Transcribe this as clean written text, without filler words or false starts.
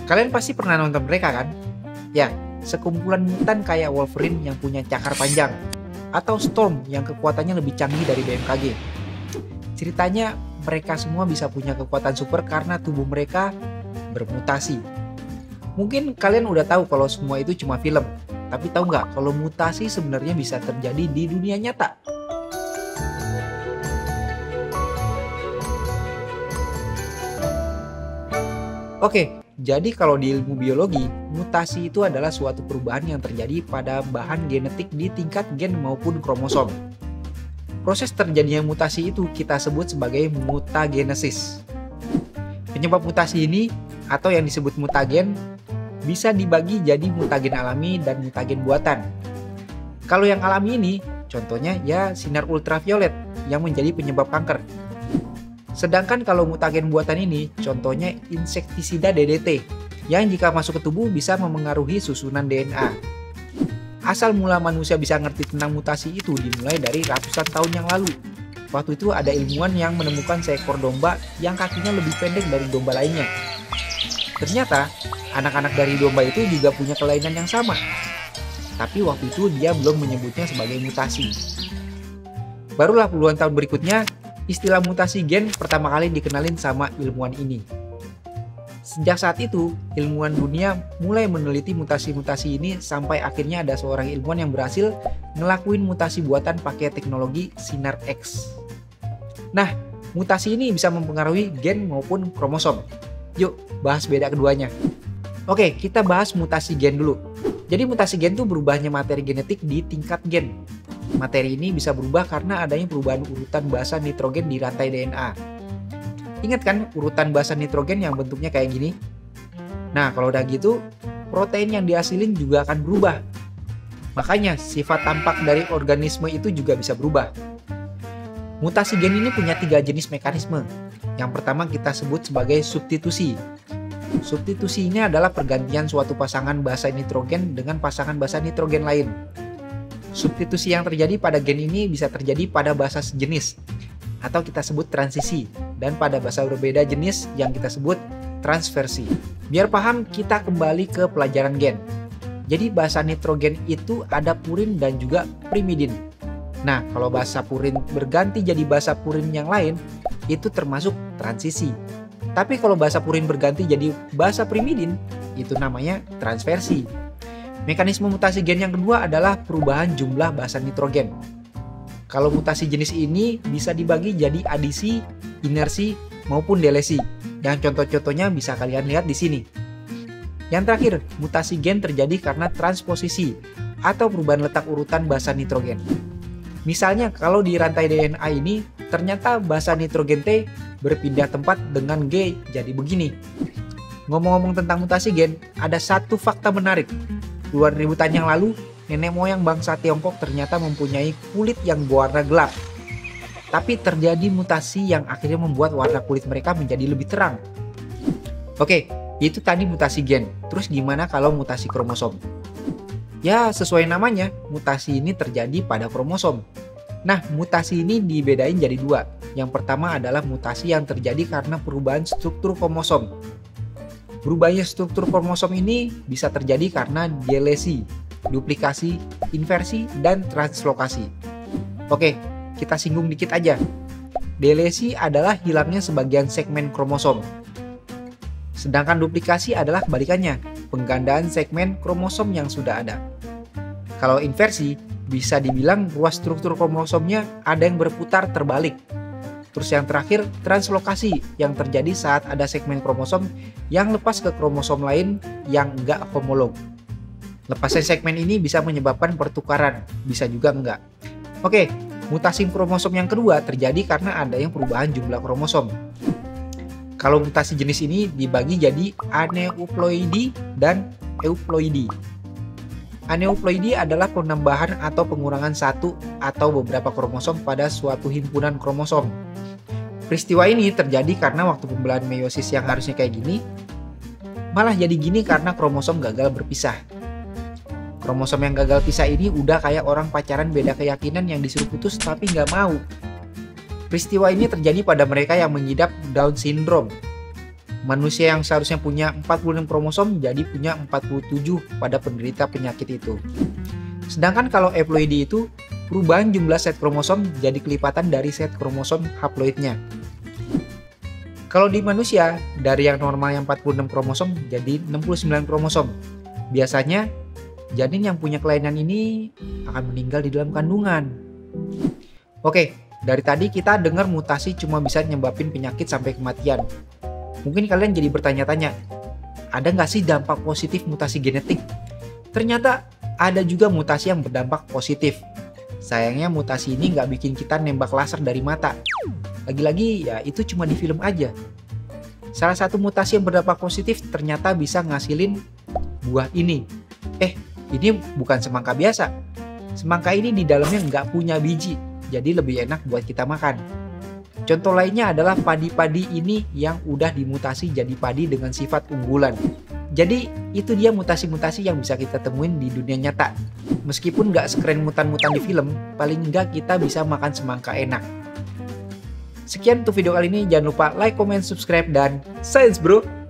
Kalian pasti pernah nonton mereka kan? Ya, sekumpulan mutan kayak Wolverine yang punya cakar panjang, atau Storm yang kekuatannya lebih canggih dari BMKG. Ceritanya, mereka semua bisa punya kekuatan super karena tubuh mereka bermutasi. Mungkin kalian udah tahu kalau semua itu cuma film, tapi tahu nggak kalau mutasi sebenarnya bisa terjadi di dunia nyata? Oke, jadi kalau di ilmu biologi, mutasi itu adalah suatu perubahan yang terjadi pada bahan genetik di tingkat gen maupun kromosom. Proses terjadinya mutasi itu kita sebut sebagai mutagenesis. Penyebab mutasi ini, atau yang disebut mutagen, bisa dibagi jadi mutagen alami dan mutagen buatan. Kalau yang alami ini, contohnya ya sinar ultraviolet yang menjadi penyebab kanker. Sedangkan kalau mutagen buatan ini, contohnya insektisida DDT, yang jika masuk ke tubuh bisa memengaruhi susunan DNA. Asal mula manusia bisa ngerti tentang mutasi itu dimulai dari ratusan tahun yang lalu. Waktu itu ada ilmuwan yang menemukan seekor domba yang kakinya lebih pendek dari domba lainnya. Ternyata, anak-anak dari domba itu juga punya kelainan yang sama. Tapi waktu itu dia belum menyebutnya sebagai mutasi. Barulah puluhan tahun berikutnya, istilah mutasi gen pertama kali dikenalin sama ilmuwan ini. Sejak saat itu, ilmuwan dunia mulai meneliti mutasi-mutasi ini sampai akhirnya ada seorang ilmuwan yang berhasil ngelakuin mutasi buatan pakai teknologi sinar X. Nah, mutasi ini bisa mempengaruhi gen maupun kromosom. Yuk, bahas beda keduanya. Oke, kita bahas mutasi gen dulu. Jadi mutasi gen itu berubahnya materi genetik di tingkat gen. Materi ini bisa berubah karena adanya perubahan urutan basa nitrogen di rantai DNA. Ingat kan urutan basa nitrogen yang bentuknya kayak gini? Nah, kalau udah gitu, protein yang dihasilin juga akan berubah. Makanya, sifat tampak dari organisme itu juga bisa berubah. Mutasi gen ini punya 3 jenis mekanisme. Yang pertama kita sebut sebagai substitusi. Substitusi ini adalah pergantian suatu pasangan basa nitrogen dengan pasangan basa nitrogen lain. Substitusi yang terjadi pada gen ini bisa terjadi pada basa sejenis, atau kita sebut transisi, dan pada basa berbeda jenis yang kita sebut transversi. Biar paham, kita kembali ke pelajaran gen. Jadi basa nitrogen itu ada purin dan juga primidin. Nah, kalau basa purin berganti jadi basa purin yang lain, itu termasuk transisi. Tapi kalau basa purin berganti jadi basa primidin, itu namanya transversi. Mekanisme mutasi gen yang kedua adalah perubahan jumlah basa nitrogen. Kalau mutasi jenis ini bisa dibagi jadi adisi, inersi, maupun delesi. Yang contoh-contohnya bisa kalian lihat di sini. Yang terakhir, mutasi gen terjadi karena transposisi atau perubahan letak urutan basa nitrogen. Misalnya kalau di rantai DNA ini ternyata basa nitrogen T berpindah tempat dengan G jadi begini. Ngomong-ngomong tentang mutasi gen, ada satu fakta menarik. Puluhan ribu tahun yang lalu, nenek moyang bangsa Tiongkok ternyata mempunyai kulit yang berwarna gelap. Tapi terjadi mutasi yang akhirnya membuat warna kulit mereka menjadi lebih terang. Oke, itu tadi mutasi gen. Terus gimana kalau mutasi kromosom? Ya, sesuai namanya, mutasi ini terjadi pada kromosom. Nah, mutasi ini dibedain jadi 2. Yang pertama adalah mutasi yang terjadi karena perubahan struktur kromosom. Berubahnya struktur kromosom ini bisa terjadi karena delesi, duplikasi, inversi, dan translokasi. Oke, kita singgung dikit aja. Delesi adalah hilangnya sebagian segmen kromosom. Sedangkan duplikasi adalah kebalikannya, penggandaan segmen kromosom yang sudah ada. Kalau inversi, bisa dibilang ruas struktur kromosomnya ada yang berputar terbalik. Terus yang terakhir, translokasi yang terjadi saat ada segmen kromosom yang lepas ke kromosom lain yang enggak homolog. Lepasnya segmen ini bisa menyebabkan pertukaran, bisa juga enggak. Oke, mutasi kromosom yang kedua terjadi karena ada yang perubahan jumlah kromosom. Kalau mutasi jenis ini dibagi jadi aneuploidi dan euploidi. Aneuploidi adalah penambahan atau pengurangan satu atau beberapa kromosom pada suatu himpunan kromosom. Peristiwa ini terjadi karena waktu pembelahan meiosis yang harusnya kayak gini, malah jadi gini karena kromosom gagal berpisah. Kromosom yang gagal pisah ini udah kayak orang pacaran beda keyakinan yang disuruh putus tapi nggak mau. Peristiwa ini terjadi pada mereka yang mengidap Down syndrome. Manusia yang seharusnya punya 46 kromosom jadi punya 47 pada penderita penyakit itu. Sedangkan kalau haploidi itu, perubahan jumlah set kromosom jadi kelipatan dari set kromosom haploidnya. Kalau di manusia, dari yang normal yang 46 kromosom jadi 69 kromosom. Biasanya, janin yang punya kelainan ini akan meninggal di dalam kandungan. Oke, dari tadi kita dengar mutasi cuma bisa nyebabin penyakit sampai kematian. Mungkin kalian jadi bertanya-tanya, ada nggak sih dampak positif mutasi genetik? Ternyata ada juga mutasi yang berdampak positif. Sayangnya mutasi ini nggak bikin kita nembak laser dari mata. Lagi-lagi ya itu cuma di film aja. Salah satu mutasi yang berdampak positif ternyata bisa ngasilin buah ini. Ini bukan semangka biasa. Semangka ini di dalamnya nggak punya biji, jadi lebih enak buat kita makan. Contoh lainnya adalah padi-padi ini yang udah dimutasi jadi padi dengan sifat unggulan. Jadi itu dia mutasi-mutasi yang bisa kita temuin di dunia nyata. Meskipun nggak sekeren mutan-mutan di film, paling nggak kita bisa makan semangka enak. Sekian untuk video kali ini, jangan lupa like, comment, subscribe, dan science bro!